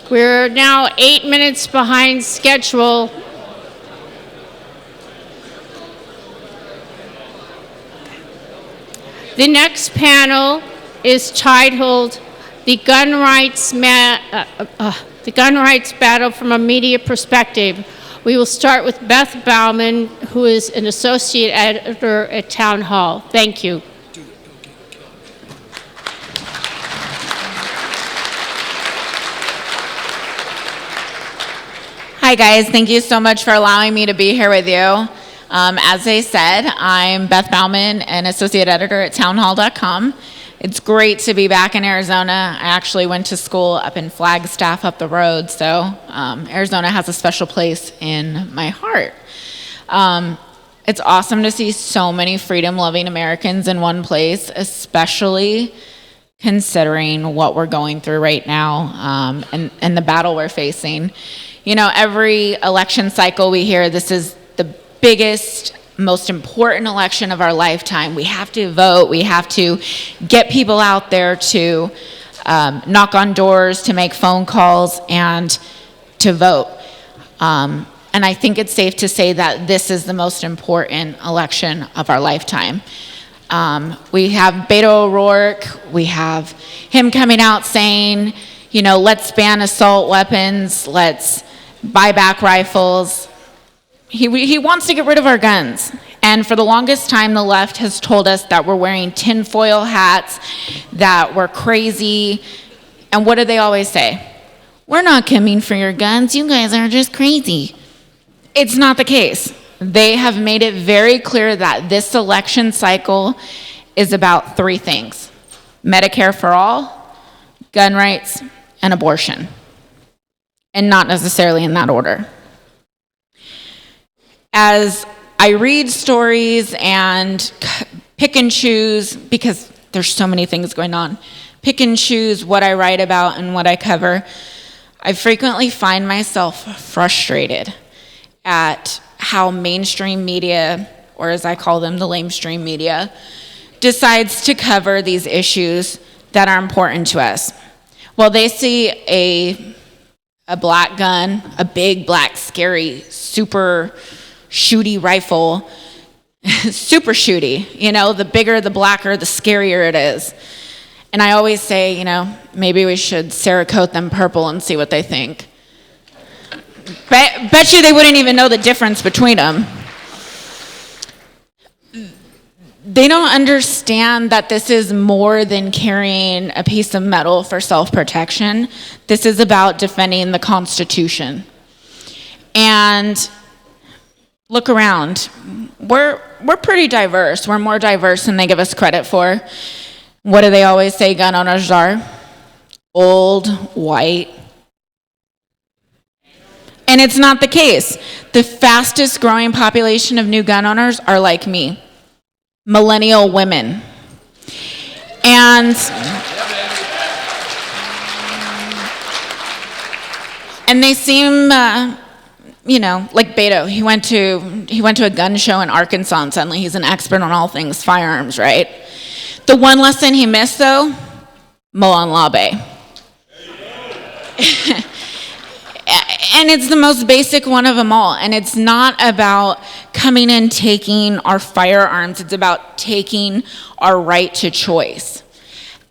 We're now 8 minutes behind schedule. The next panel is titled The Gun Rights Battle from a Media Perspective. We will start with Beth Baumann, who is an associate editor at Town Hall. Thank you. Hi guys, thank you so much for allowing me to be here with you. As I said, I'm Beth Baumann, an associate editor at townhall.com. It's great to be back in Arizona. I actually went to school up in Flagstaff up the road, so Arizona has a special place in my heart. It's awesome to see so many freedom-loving Americans in one place, especially considering what we're going through right now and the battle we're facing. You know, every election cycle we hear this is the biggest, most important election of our lifetime. We have to vote. We have to get people out there to knock on doors, to make phone calls, and to vote. And I think it's safe to say that this is the most important election of our lifetime. We have Beto O'Rourke. We have him coming out saying, you know, let's ban assault weapons. Let's buy back rifles. He wants to get rid of our guns. And for the longest time, the left has told us that we're wearing tinfoil hats, that we're crazy. And what do they always say? We're not coming for your guns. You guys are just crazy. It's not the case. They have made it very clear that this election cycle is about three things: Medicare for all, gun rights, and abortion. And not necessarily in that order. As I read stories and pick and choose, because there's so many things going on, pick and choose what I write about and what I cover, I frequently find myself frustrated at how mainstream media, or as I call them, the lamestream media, decides to cover these issues that are important to us. Well, they see a black gun, a big, black, scary, super shooty rifle, super shooty. You know, the bigger, the blacker, the scarier it is. And I always say, you know, maybe we should Cerakote them purple and see what they think. Bet you they wouldn't even know the difference between them. They don't understand that this is more than carrying a piece of metal for self-protection. This is about defending the Constitution. And look around. We're pretty diverse. We're more diverse than they give us credit for. What do they always say gun owners are? Old, white. And it's not the case. The fastest growing population of new gun owners are like me. Millennial women. And they seem, you know, like Beto. He went to a gun show in Arkansas, and suddenly he's an expert on all things firearms, right? The one lesson he missed, though, Moan Labe. And it's the most basic one of them all. And it's not about coming and taking our firearms. It's about taking our right to choice.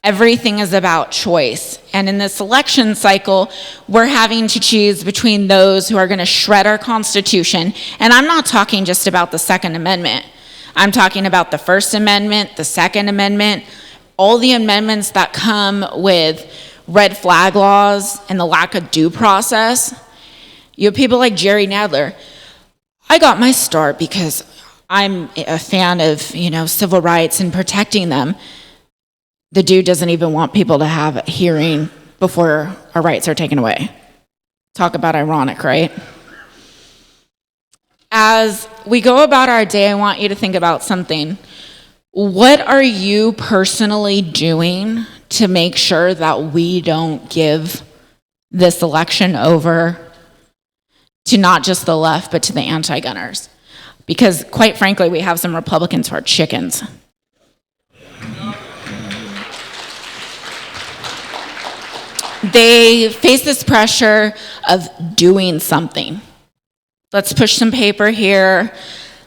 Everything is about choice. And in this election cycle, we're having to choose between those who are going to shred our Constitution. And I'm not talking just about the Second Amendment. I'm talking about the First Amendment, the Second Amendment, all the amendments that come with red flag laws and the lack of due process. You have people like Jerry Nadler. I got my start because I'm a fan of, you know, civil rights and protecting them. The dude doesn't even want people to have a hearing before our rights are taken away. Talk about ironic, right? As we go about our day, I want you to think about something. What are you personally doing to make sure that we don't give this election over to not just the left, but to the anti-gunners? Because quite frankly, we have some Republicans who are chickens. they face this pressure of doing something. Let's push some paper here.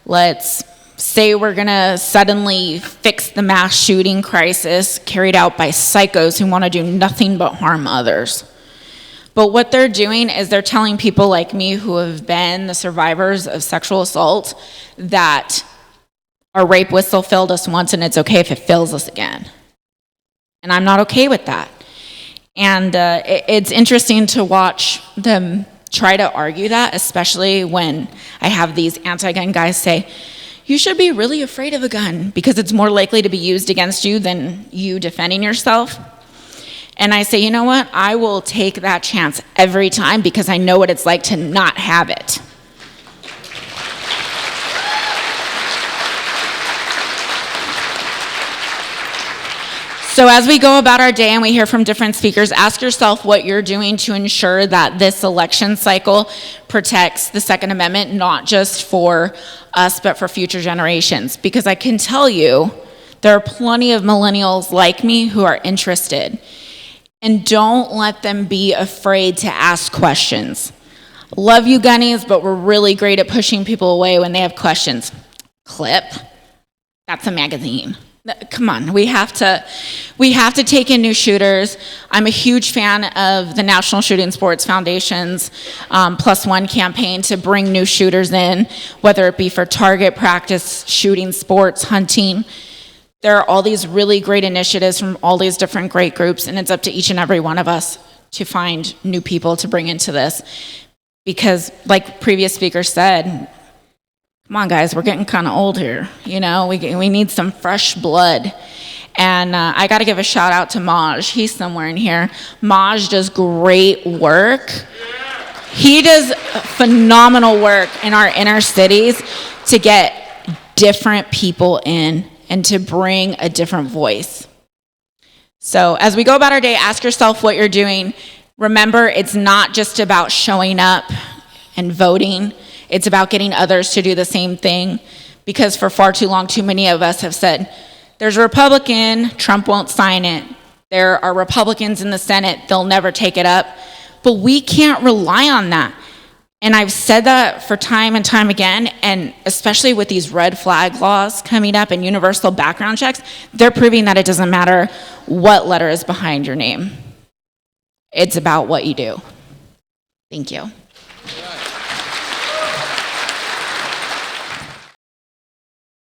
Let's say we're going to suddenly fix the mass shooting crisis carried out by psychos who want to do nothing but harm others. But what they're doing is they're telling people like me who have been the survivors of sexual assault that our rape whistle failed us once and it's okay if it fails us again. And I'm not okay with that. And it's interesting to watch them try to argue that, especially when I have these anti-gun guys say, you should be really afraid of a gun because it's more likely to be used against you than you defending yourself. And I say, you know what? I will take that chance every time because I know what it's like to not have it. So as we go about our day and we hear from different speakers, ask yourself what you're doing to ensure that this election cycle protects the Second Amendment, not just for us, but for future generations. Because I can tell you, there are plenty of millennials like me who are interested. And don't let them be afraid to ask questions. Love you, gunnies, but we're really great at pushing people away when they have questions. Clip, that's a magazine. Come on, we have to take in new shooters. I'm a huge fan of the National Shooting Sports Foundation's +1 campaign to bring new shooters in, whether it be for target practice, shooting, sports, hunting. There are all these really great initiatives from all these different great groups, and it's up to each and every one of us to find new people to bring into this. Because like previous speakers said, come on, guys, we're getting kind of old here. You know, we need some fresh blood. And I got to give a shout out to Maj. He's somewhere in here. Maj does great work. He does phenomenal work in our inner cities to get different people in and to bring a different voice. So as we go about our day, ask yourself what you're doing. Remember, it's not just about showing up and voting. It's about getting others to do the same thing, because for far too long, too many of us have said, there's a Republican, Trump won't sign it. There are Republicans in the Senate, they'll never take it up. But we can't rely on that. And I've said that for time and time again, and especially with these red flag laws coming up and universal background checks, they're proving that it doesn't matter what letter is behind your name. It's about what you do. Thank you.